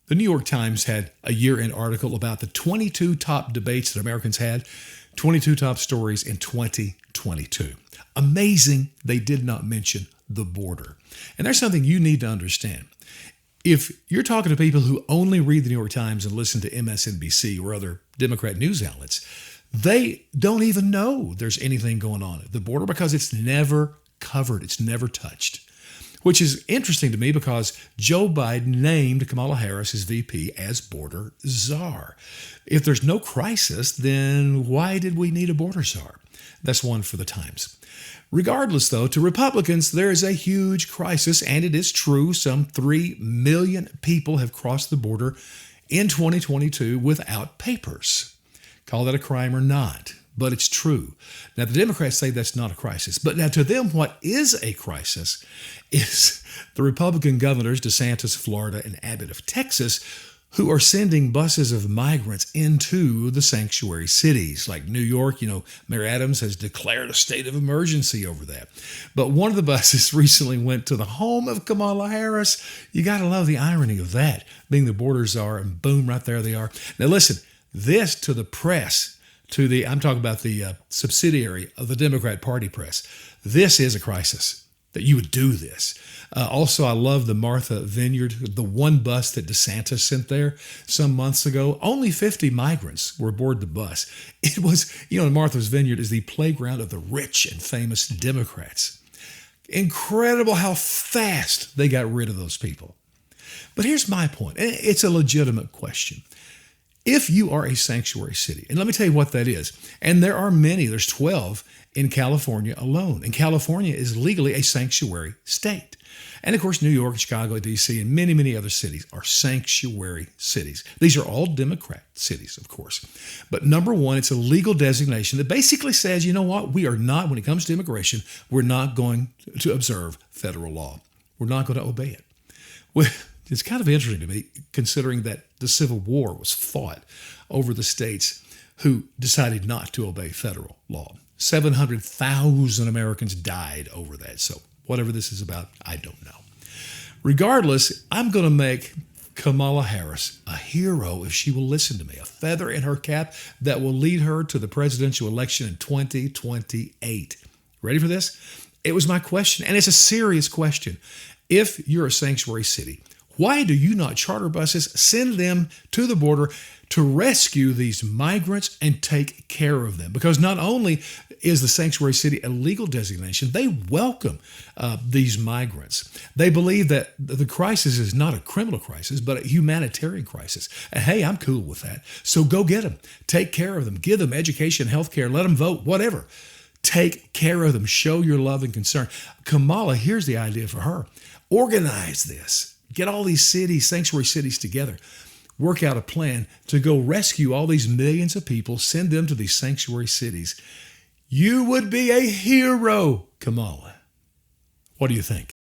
The New York Times had a year-end article about the 22 top debates that Americans had, 22 top stories in 2022. Amazing they did not mention the border. And there's something you need to understand. If you're talking to people who only read the New York Times and listen to MSNBC or other Democrat news outlets, they don't even know there's anything going on at the border because it's never covered. It's never touched. Which is interesting to me because Joe Biden named Kamala Harris, his VP, as border czar. If there's no crisis, then why did we need a border czar? That's one for the Times. Regardless, though, to Republicans, there is a huge crisis, and it is true. Some 3 million people have crossed the border in 2022 without papers. Call that a crime or not, but it's true. Now, the Democrats say that's not a crisis, but now to them, what is a crisis is the Republican governors, DeSantis, Florida, and Abbott of Texas, who are sending buses of migrants into the sanctuary cities. Like New York, Mayor Adams has declared a state of emergency over that. But one of the buses recently went to the home of Kamala Harris. You got to love the irony of that, being the border czar, and boom, right there they are. Now listen, this to the press, I'm talking about the subsidiary of the Democrat Party press. This is a crisis that you would do this. Also, I love the Martha Vineyard, the one bus that DeSantis sent there some months ago. Only 50 migrants were aboard the bus. It was, Martha's Vineyard is the playground of the rich and famous Democrats. Incredible how fast they got rid of those people. But here's my point. It's a legitimate question. If you are a sanctuary city, and let me tell you what that is, and there are many, there's 12 in California alone, and California is legally a sanctuary state. And of course, New York, Chicago, D.C., and many, many other cities are sanctuary cities. These are all Democrat cities, of course. But number one, it's a legal designation that basically says, you know what, we are not, when it comes to immigration, we're not going to observe federal law. We're not going to obey it. Well, it's kind of interesting to me, considering that the Civil War was fought over the states who decided not to obey federal law. 700,000 Americans died over that. So whatever this is about, I don't know. Regardless, I'm going to make Kamala Harris a hero if she will listen to me, a feather in her cap that will lead her to the presidential election in 2028. Ready for this? It was my question, and it's a serious question. If you're a sanctuary city, why do you not charter buses, send them to the border to rescue these migrants and take care of them? Because not only is the sanctuary city a legal designation, they welcome these migrants. They believe that the crisis is not a criminal crisis, but a humanitarian crisis. And hey, I'm cool with that. So go get them. Take care of them. Give them education, health care. Let them vote, whatever. Take care of them. Show your love and concern. Kamala, here's the idea for her. Organize this. Get all these cities, sanctuary cities together. Work out a plan to go rescue all these millions of people, send them to these sanctuary cities. You would be a hero, Kamala. What do you think?